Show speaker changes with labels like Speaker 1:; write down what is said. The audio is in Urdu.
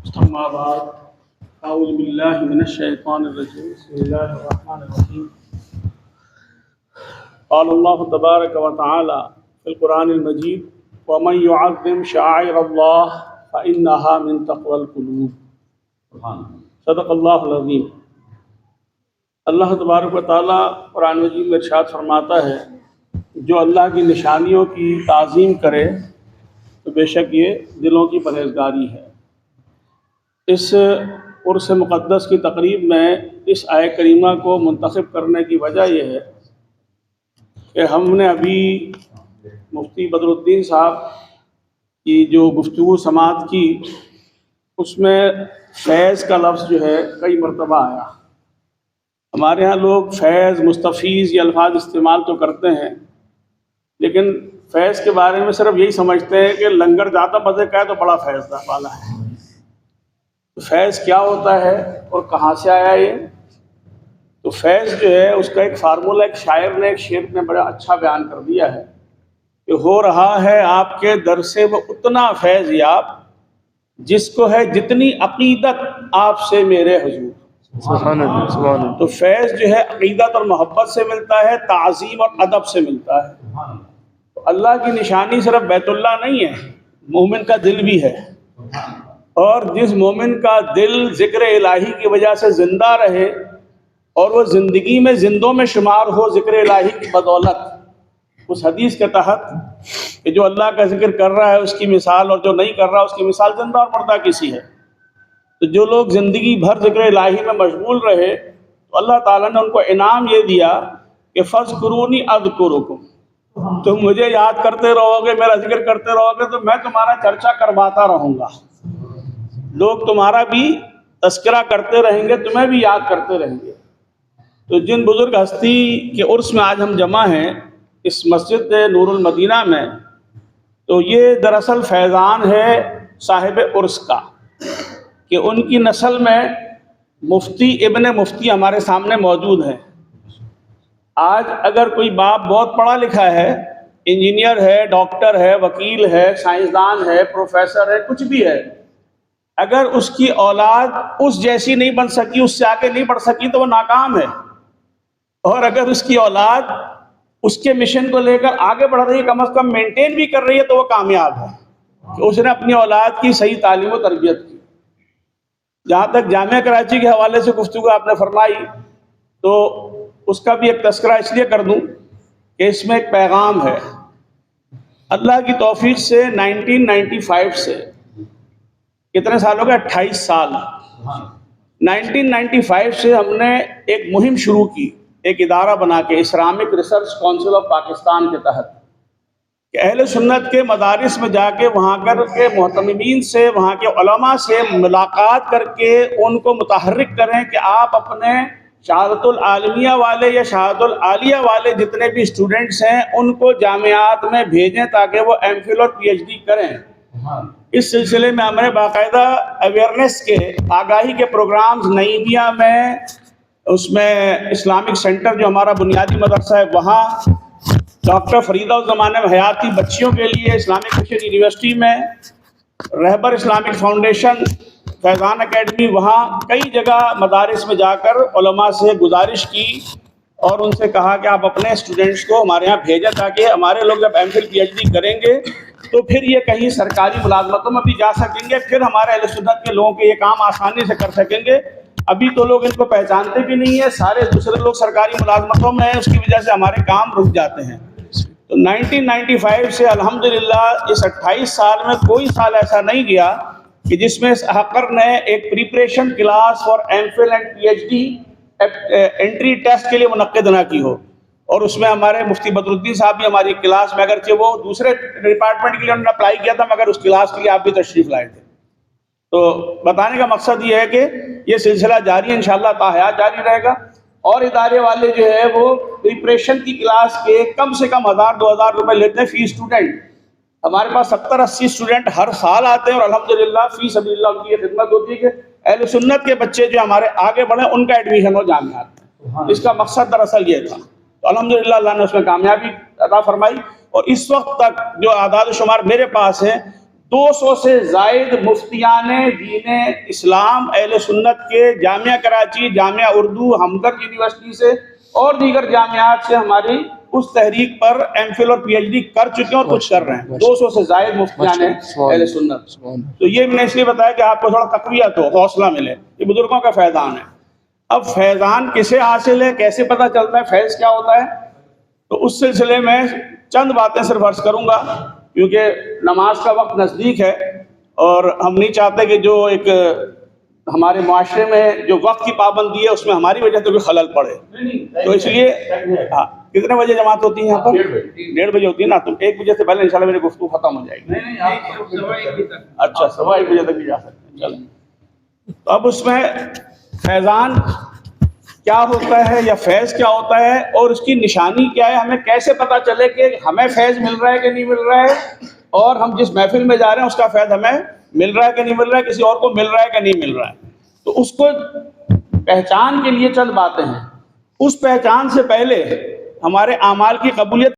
Speaker 1: أما بعد أعوذ بالله من الشيطان الرجيم بسم الله الرحمن الرحيم قال الله تبارك وتعالى في القرآن المجيد ومن يعظم شعائر الله فإنها من تقوى القلوب صدق اللہ العظیم۔ اللہ تبارک و تعالیٰ قرآن مجید میں ارشاد فرماتا ہے جو اللہ کی نشانیوں کی تعظیم کرے تو بے شک یہ دلوں کی پرہیزگاری ہے۔ اس عرس مقدس کی تقریب میں اس آیہ کریمہ کو منتخب کرنے کی وجہ یہ ہے کہ ہم نے ابھی مفتی بدر الدین صاحب کی جو گفتگو سماعت کی اس میں فیض کا لفظ جو ہے کئی مرتبہ آیا۔ ہمارے ہاں لوگ فیض، مستفیض یہ الفاظ استعمال تو کرتے ہیں، لیکن فیض کے بارے میں صرف یہی سمجھتے ہیں کہ لنگر جاتا مزے کا ہے تو بڑا فیض والا ہے۔ تو فیض کیا ہوتا ہے اور کہاں سے آیا یہ؟ تو فیض جو ہے اس کا ایک فارمولہ ایک شاعر نے ایک شعر میں بڑا اچھا بیان کر دیا ہے کہ ہو رہا ہے آپ کے در سے وہ اتنا فیض یاب جس کو ہے جتنی عقیدت آپ سے میرے حضور۔
Speaker 2: سبحان اللہ سبحان اللہ۔
Speaker 1: تو فیض جو ہے عقیدت اور محبت سے ملتا ہے، تعظیم اور ادب سے ملتا ہے۔ تو اللہ کی نشانی صرف بیت اللہ نہیں ہے، مومن کا دل بھی ہے، اور جس مومن کا دل ذکر الہی کی وجہ سے زندہ رہے اور وہ زندگی میں زندوں میں شمار ہو ذکر الہی کی بدولت، اس حدیث کے تحت کہ جو اللہ کا ذکر کر رہا ہے اس کی مثال اور جو نہیں کر رہا اس کی مثال زندہ اور مردہ کسی ہے۔ تو جو لوگ زندگی بھر ذکر الہی میں مشغول رہے تو اللہ تعالیٰ نے ان کو انعام یہ دیا کہ فَاذْكُرُونِی أَذْكُرُکُم، تم مجھے یاد کرتے رہو گے، میرا ذکر کرتے رہو گے تو میں تمہارا چرچا کرواتا رہوں گا، لوگ تمہارا بھی تذکرہ کرتے رہیں گے، تمہیں بھی یاد کرتے رہیں گے۔ تو جن بزرگ ہستی کے عرس میں آج ہم جمع ہیں اس مسجد نور المدینہ میں، تو یہ دراصل فیضان ہے صاحب عرس کا کہ ان کی نسل میں مفتی ابن مفتی ہمارے سامنے موجود ہیں۔ آج اگر کوئی باپ بہت پڑھا لکھا ہے، انجینئر ہے، ڈاکٹر ہے، وکیل ہے، سائنسدان ہے، پروفیسر ہے، کچھ بھی ہے، اگر اس کی اولاد اس جیسی نہیں بن سکی، اس سے آگے نہیں بڑھ سکی تو وہ ناکام ہے، اور اگر اس کی اولاد اس کے مشن کو لے کر آگے بڑھ رہی ہے، کم از کم مینٹین بھی کر رہی ہے، تو وہ کامیاب ہے کہ اس نے اپنی اولاد کی صحیح تعلیم و تربیت کی۔ جہاں تک جامعہ کراچی کے حوالے سے گفتگو آپ نے فرمائی تو اس کا بھی ایک تذکرہ اس لیے کر دوں کہ اس میں ایک پیغام ہے۔ اللہ کی توفیق سے 1995 سے کتنے سال ہو گئے؟ 28 سال۔ 1995 سے ہم نے ایک مہم شروع کی، ایک ادارہ بنا کے Islamic research council of Pakistan کے تحت، کہ اہل سنت کے مدارس میں جا کے وہاں کر کے محتممین سے، وہاں کے علماء سے ملاقات کر کے ان کو متحرک کریں کہ آپ اپنے شہادت العالمیہ والے یا شہادت العالیہ والے جتنے بھی اسٹوڈنٹس ہیں ان کو جامعات میں بھیجیں تاکہ وہ ایم فل اور پی ایچ ڈی کریں۔ اس سلسلے میں ہم نے باقاعدہ اویئرنیس کے آگاہی کے پروگرامز نعیمیہ میں، اس میں اسلامک سینٹر جو ہمارا بنیادی مدرسہ ہے وہاں، ڈاکٹر فریدہ الزمانہ حیاتی بچیوں کے لیے اسلامک مشن یونیورسٹی میں، رہبر اسلامک فاؤنڈیشن، فیضان اکیڈمی، وہاں کئی جگہ مدارس میں جا کر علماء سے گزارش کی اور ان سے کہا کہ آپ اپنے اسٹوڈنٹس کو ہمارے یہاں بھیجیں تاکہ ہمارے لوگ جب M Phil P H D کریں گے تو پھر یہ کہیں سرکاری ملازمتوں میں بھی جا سکیں گے، پھر ہمارے اہل سنت کے لوگوں کے یہ کام آسانی سے کر سکیں گے۔ ابھی تو لوگ ان کو پہچانتے بھی نہیں ہیں، سارے دوسرے لوگ سرکاری ملازمتوں میں ہیں، اس کی وجہ سے ہمارے کام رک جاتے ہیں۔ تو 1995 سے الحمدللہ اس 28 سال میں کوئی سال ایسا نہیں گیا کہ جس میں حقر نے ایک preparation class for M Phil and P H D entry test کے لیے منعقد نہ کی ہو، اور اس میں ہمارے مفتی بدر الدین صاحب بھی ہماری کلاس میں، اگرچہ وہ دوسرے ڈپارٹمنٹ کے لیے انہوں نے اپلائی کیا تھا مگر اس کلاس کے لیے آپ بھی تشریف لائے تھے۔ تو بتانے کا مقصد یہ ہے کہ یہ سلسلہ جاری ہے، انشاءاللہ تا حیات جاری رہے گا، اور ادارے والے جو ہے وہ پریپریشن کی کلاس کے کم سے کم 1000-2000 روپے لیتے ہیں فی اسٹوڈنٹ۔ ہمارے پاس 70-80 اسٹوڈنٹ ہر سال آتے ہیں اور الحمدللہ فی سبیل اللہ ان کی یہ خدمت ہوتی ہے کہ اہل سنت کے بچے جو ہمارے آگے بڑھیں ان کا ایڈمیشن ہو جامعات میں۔ اس کا مقصد دراصل یہ تھا، تو الحمدللہ اللہ نے اس میں کامیابی عطا فرمائی، اور اس وقت تک جو اعداد و شمار میرے پاس ہیں 200 سے زائد مفتیان دین اسلام اہل سنت کے جامعہ کراچی، جامعہ اردو، ہمدرد یونیورسٹی سے اور دیگر جامعات سے ہماری اس تحریک پر ایم فل اور پی ایچ ڈی کر چکے ہیں اور کچھ کر رہے ہیں. 200 سے زائد مفتیان اہل سنت. تو یہ میں نے اس لیے بتایا کہ آپ کو تھوڑا تقویت ہو، حوصلہ ملے. یہ بزرگوں کا فیضان ہے. اب فیضان کسے حاصل ہے، کیسے پتہ چلتا ہے، فیض کیا ہوتا ہے، تو اس سلسلے میں چند باتیں صرف عرض کروں گا کیونکہ نماز کا وقت نزدیک ہے اور ہم نہیں چاہتے کہ جو ایک ہمارے معاشرے میں جو وقت کی پابندی ہے اس میں ہماری وجہ سے کوئی خلل پڑے. تو اس لیے کتنے بجے جماعت ہوتی ہے یہاں پر؟ 1:30 بجے ہوتی ہے نا. تو 1 بجے سے پہلے انشاءاللہ میری گفتگو ختم ہو جائے گی. اچھا 1:15 بجے تک بھی جا سکتے ہیں. چلیں. تو اب اس میں فیضان کیا ہوتا ہے یا فیض کیا ہوتا ہے اور اس کی نشانی کیا ہے، ہمیں کیسے پتہ چلے کہ ہمیں فیض مل رہا ہے کہ نہیں مل رہا ہے، اور ہم جس محفل میں جا رہے ہیں اس کا فیض ہمیں مل رہا ہے کہ نہیں مل رہا ہے، کسی اور کو مل رہا ہے کہ نہیں مل رہا ہے. تو اس کو پہچان کے لیے چند باتیں ہیں. اس پہچان سے پہلے ہمارے اعمال کی قبولیت